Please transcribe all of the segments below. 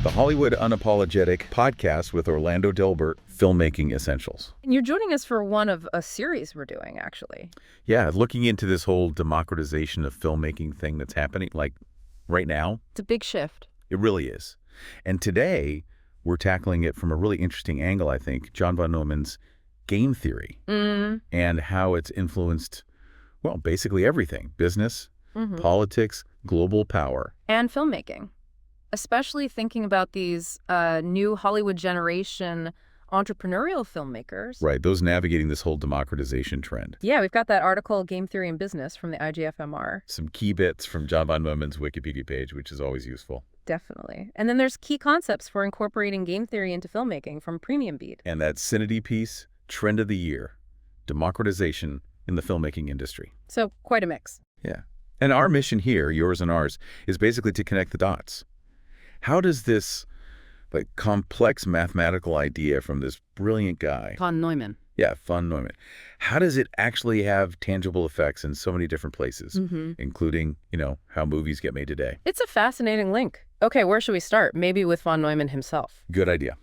the Hollywood Unapologetic Podcast with Orlando Delbert, Filmmaking Essentials. And you're joining us for one of a series we're doing, actually. Yeah, looking into this whole democratization of filmmaking thing that's happening, like right now. It's a big shift. It really is. And today, we're tackling it from a really interesting angle, I think, John von Neumann's game theory and how it's influenced, well, basically everything: business, politics, global power. And filmmaking. Especially thinking about these new Hollywood generation entrepreneurial filmmakers. Right, those navigating this whole democratization trend. Yeah, we've got that article, Game Theory in Business, from the IGFMR. Some key bits from John von Neumann's Wikipedia page, which is always useful. Definitely. And then there's key concepts for incorporating game theory into filmmaking from Premium Beat. And that Cinity piece, Trend of the Year, democratization in the filmmaking industry. So quite a mix. Yeah. And our mission here, yours and ours, is basically to connect the dots. How does this complex mathematical idea from this brilliant guy, Von Neumann. Yeah, von Neumann, how does it actually have tangible effects in so many different places, including, how movies get made today? It's a fascinating link. Okay, where should we start? Maybe with von Neumann himself. Good idea.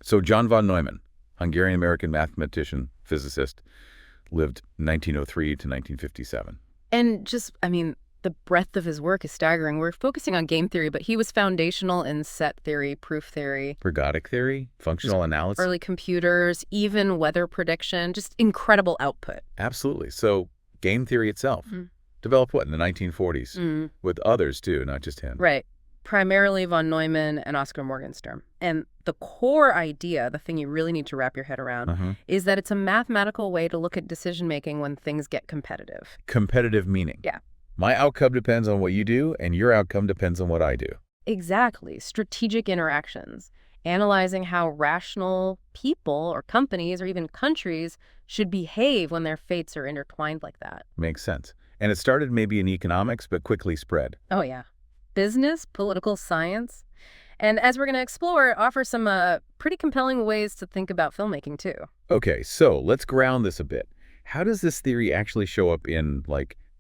So John von Neumann, Hungarian-American mathematician, physicist, lived 1903 to 1957. And the breadth of his work is staggering. We're focusing on game theory, but he was foundational in set theory, proof theory. Ergodic theory, functional analysis. Early computers, even weather prediction, just incredible output. Absolutely. So game theory itself developed in the 1940s with others too, not just him. Right. Primarily von Neumann and Oscar Morgenstern. And the core idea, the thing you really need to wrap your head around, is that it's a mathematical way to look at decision-making when things get competitive. Competitive meaning? Yeah. My outcome depends on what you do, and your outcome depends on what I do. Exactly. Strategic interactions. Analyzing how rational people or companies or even countries should behave when their fates are intertwined like that. Makes sense. And it started maybe in economics, but quickly spread. Oh, yeah. Business, political science. And as we're going to explore, it offers some pretty compelling ways to think about filmmaking, too. Okay, so let's ground this a bit. How does this theory actually show up in,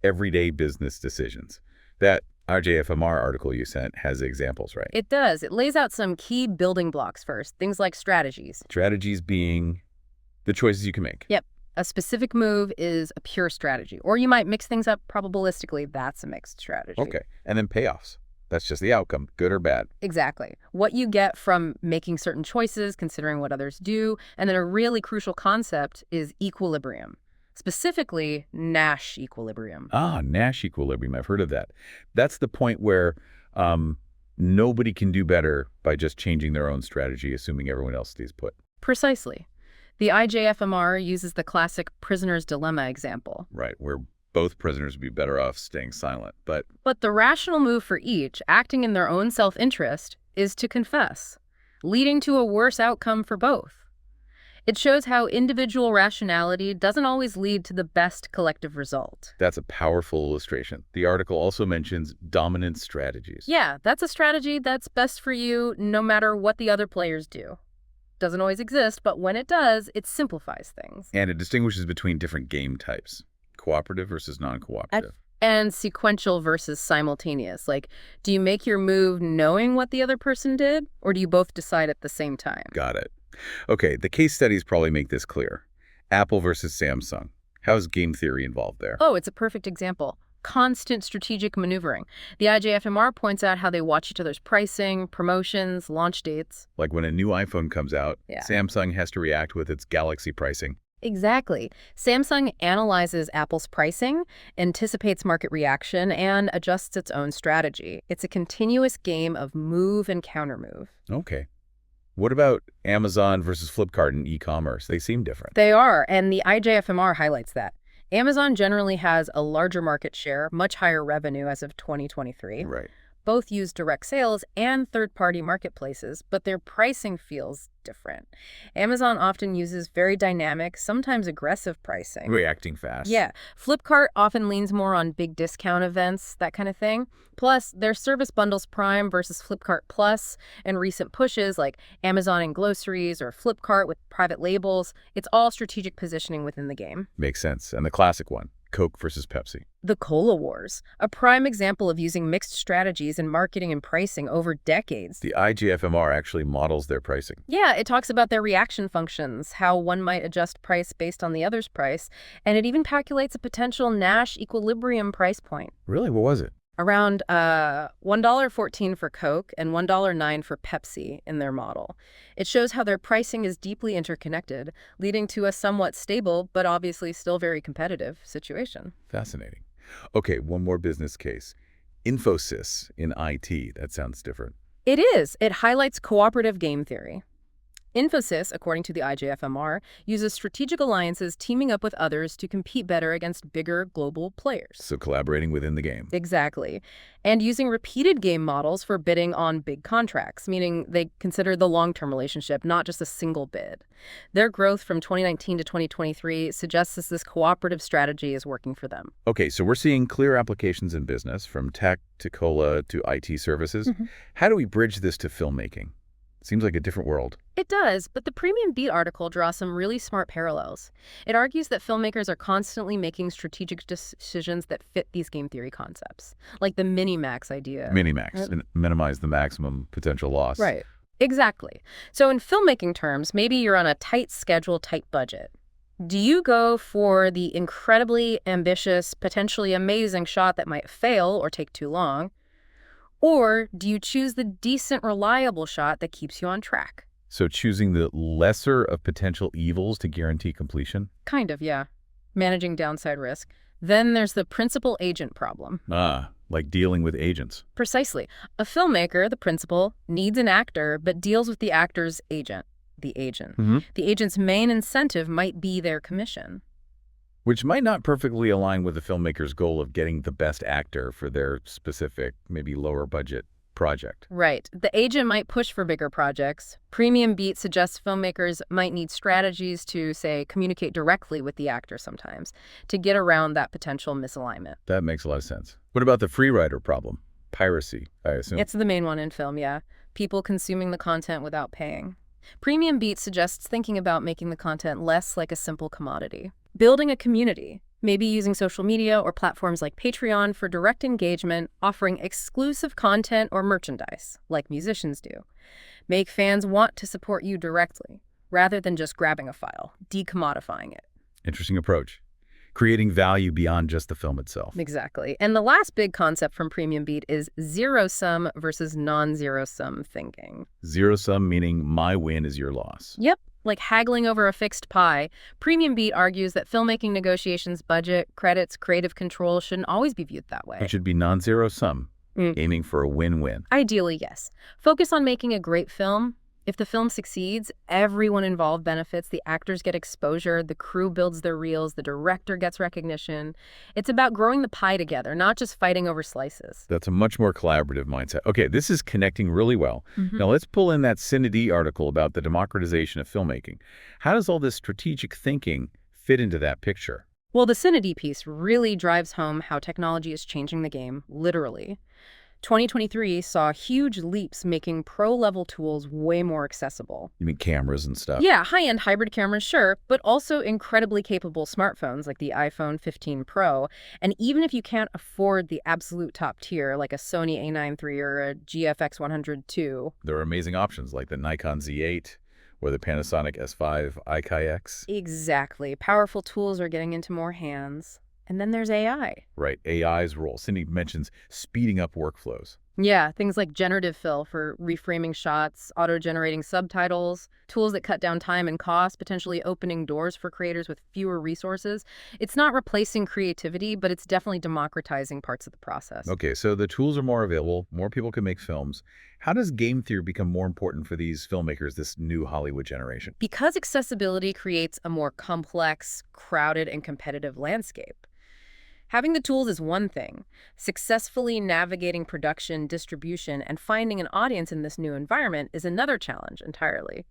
everyday business decisions? That IGFMR article you sent has examples, right? It does. It lays out some key building blocks first, things like strategies. Strategies being the choices you can make. Yep. A specific move is a pure strategy. Or you might mix things up probabilistically. That's a mixed strategy. Okay. And then payoffs. That's just the outcome, good or bad. Exactly. What you get from making certain choices, considering what others do. And then a really crucial concept is equilibrium. Specifically, Nash equilibrium. Ah, Nash equilibrium. I've heard of that. That's the point where nobody can do better by just changing their own strategy, assuming everyone else stays put. Precisely. The IJFMR uses the classic prisoner's dilemma example. Right, where both prisoners would be better off staying silent. But the rational move for each, acting in their own self-interest, is to confess, leading to a worse outcome for both. It shows how individual rationality doesn't always lead to the best collective result. That's a powerful illustration. The article also mentions dominant strategies. Yeah, that's a strategy that's best for you no matter what the other players do. Doesn't always exist, but when it does, it simplifies things. And it distinguishes between different game types, cooperative versus non-cooperative. And sequential versus simultaneous. Do you make your move knowing what the other person did, or do you both decide at the same time? Got it. Okay, the case studies probably make this clear. Apple versus Samsung. How's game theory involved there? Oh, it's a perfect example. Constant strategic maneuvering. The IJFMR points out how they watch each other's pricing, promotions, launch dates. Like when a new iPhone comes out, Yeah. Samsung has to react with its Galaxy pricing. Exactly. Samsung analyzes Apple's pricing, anticipates market reaction, and adjusts its own strategy. It's a continuous game of move and countermove. Okay. What about Amazon versus Flipkart in e-commerce? They seem different. They are, and the IJFMR highlights that. Amazon generally has a larger market share, much higher revenue as of 2023. Right. Both use direct sales and third-party marketplaces, but their pricing feels different. Amazon often uses very dynamic, sometimes aggressive pricing. Reacting fast. Yeah. Flipkart often leans more on big discount events, that kind of thing. Plus, their service bundles Prime versus Flipkart Plus and recent pushes like Amazon and groceries or Flipkart with private labels. It's all strategic positioning within the game. Makes sense. And the classic one, Coke versus Pepsi. The Cola Wars, a prime example of using mixed strategies in marketing and pricing over decades. The IGFMR actually models their pricing. Yeah, it talks about their reaction functions, how one might adjust price based on the other's price, and it even calculates a potential Nash equilibrium price point. Really? What was it? Around $1.14 for Coke and $1.09 for Pepsi in their model. It shows how their pricing is deeply interconnected, leading to a somewhat stable, but obviously still very competitive situation. Fascinating. Okay, one more business case. Infosys in IT. That sounds different. It is. It highlights cooperative game theory. Infosys, according to the IJFMR, uses strategic alliances teaming up with others to compete better against bigger global players. So collaborating within the game. Exactly. And using repeated game models for bidding on big contracts, meaning they consider the long-term relationship, not just a single bid. Their growth from 2019 to 2023 suggests this cooperative strategy is working for them. Okay, so we're seeing clear applications in business, from tech to cola to IT services. How do we bridge this to filmmaking? Seems like a different world. It does, but the Premium Beat article draws some really smart parallels. It argues that filmmakers are constantly making strategic decisions that fit these game theory concepts, like the mini-max idea. Mini-max, and minimize the maximum potential loss. Right. Exactly. So in filmmaking terms, maybe you're on a tight schedule, tight budget. Do you go for the incredibly ambitious, potentially amazing shot that might fail or take too long? Or do you choose the decent, reliable shot that keeps you on track? So choosing the lesser of potential evils to guarantee completion? Kind of, yeah. Managing downside risk. Then there's the principal-agent problem. Like dealing with agents. Precisely. A filmmaker, the principal, needs an actor, but deals with the actor's agent, the agent. The agent's main incentive might be their commission. Which might not perfectly align with the filmmaker's goal of getting the best actor for their specific, maybe lower budget project. Right. The agent might push for bigger projects. Premium Beat suggests filmmakers might need strategies to, say, communicate directly with the actor sometimes to get around that potential misalignment. That makes a lot of sense. What about the free rider problem? Piracy, I assume. It's the main one in film, yeah. People consuming the content without paying. Premium Beat suggests thinking about making the content less like a simple commodity. Building a community, maybe using social media or platforms like Patreon for direct engagement, offering exclusive content or merchandise, like musicians do. Make fans want to support you directly, rather than just grabbing a file, decommodifying it. Interesting approach. Creating value beyond just the film itself. Exactly. And the last big concept from Premium Beat is zero-sum versus non-zero-sum thinking. Zero-sum meaning my win is your loss. Yep. Like haggling over a fixed pie, Premium Beat argues that filmmaking negotiations, budget, credits, creative control shouldn't always be viewed that way. It should be non-zero sum, aiming for a win-win. Ideally, yes. Focus on making a great film. If the film succeeds, everyone involved benefits. The actors get exposure, the crew builds their reels, the director gets recognition. It's about growing the pie together, not just fighting over slices. That's a much more collaborative mindset. Okay, this is connecting really well. Now let's pull in that Cine article about the democratization of filmmaking. How does all this strategic thinking fit into that picture? Well, the Cine piece really drives home how technology is changing the game, literally. 2023 saw huge leaps making pro-level tools way more accessible. You mean cameras and stuff? Yeah, high-end hybrid cameras, sure, but also incredibly capable smartphones like the iPhone 15 Pro. And even if you can't afford the absolute top tier, like a Sony A9 III or a GFX 100 II. There are amazing options like the Nikon Z8 or the Panasonic S5 IKX. Exactly. Powerful tools are getting into more hands. And then there's AI. Right, AI's role. Cindy mentions speeding up workflows. Yeah, things like generative fill for reframing shots, auto-generating subtitles, tools that cut down time and cost, potentially opening doors for creators with fewer resources. It's not replacing creativity, but it's definitely democratizing parts of the process. Okay, so the tools are more available, more people can make films. How does game theory become more important for these filmmakers, this new Hollywood generation? Because accessibility creates a more complex, crowded, and competitive landscape. Having the tools is one thing. Successfully navigating production, distribution, and finding an audience in this new environment is another challenge entirely.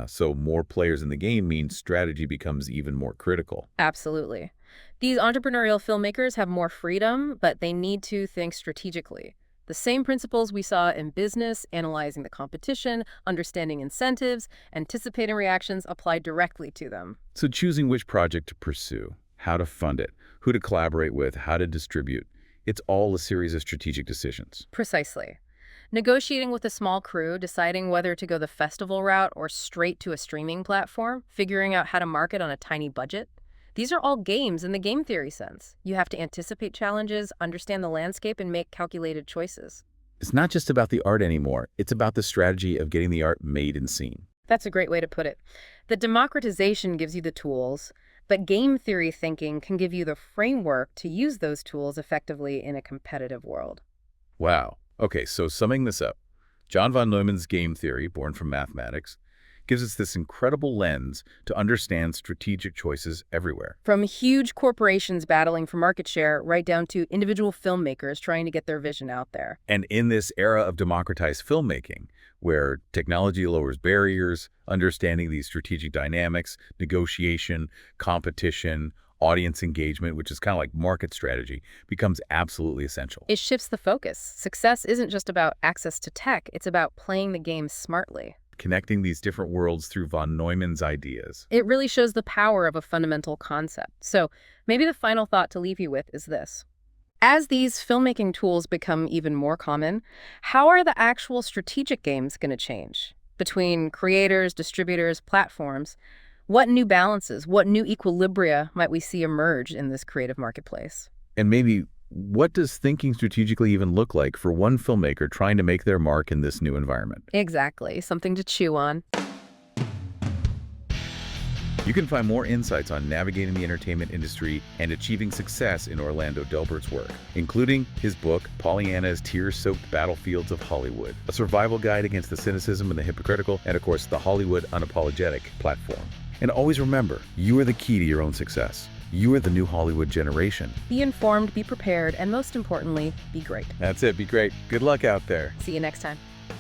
So more players in the game means strategy becomes even more critical. Absolutely. These entrepreneurial filmmakers have more freedom, but they need to think strategically. The same principles we saw in business, analyzing the competition, understanding incentives, anticipating reactions, apply directly to them. So choosing which project to pursue, how to fund it, who to collaborate with, how to distribute. It's all a series of strategic decisions. Precisely. Negotiating with a small crew, deciding whether to go the festival route or straight to a streaming platform, figuring out how to market on a tiny budget. These are all games in the game theory sense. You have to anticipate challenges, understand the landscape, and make calculated choices. It's not just about the art anymore. It's about the strategy of getting the art made and seen. That's a great way to put it. The democratization gives you the tools, but game theory thinking can give you the framework to use those tools effectively in a competitive world. Wow. Okay, so summing this up, John von Neumann's game theory, born from mathematics, gives us this incredible lens to understand strategic choices everywhere. From huge corporations battling for market share right down to individual filmmakers trying to get their vision out there. And in this era of democratized filmmaking, where technology lowers barriers, understanding these strategic dynamics, negotiation, competition, audience engagement, which is kind of like market strategy, becomes absolutely essential. It shifts the focus. Success isn't just about access to tech, it's about playing the game smartly. Connecting these different worlds through von Neumann's ideas. It really shows the power of a fundamental concept. So maybe the final thought to leave you with is this. As these filmmaking tools become even more common, how are the actual strategic games going to change? Between creators, distributors, platforms, what new balances, what new equilibria might we see emerge in this creative marketplace? And maybe, what does thinking strategically even look like for one filmmaker trying to make their mark in this new environment? Exactly. Something to chew on. You can find more insights on navigating the entertainment industry and achieving success in Orlando Delbert's work, including his book, Pollyanna's Tear-Soaked Battlefields of Hollywood, a survival guide against the cynicism and the hypocritical, and of course, the Hollywood Unapologetic platform. And always remember, you are the key to your own success. You are the new Hollywood generation. Be informed, be prepared, and most importantly, be great. That's it. Be great. Good luck out there. See you next time.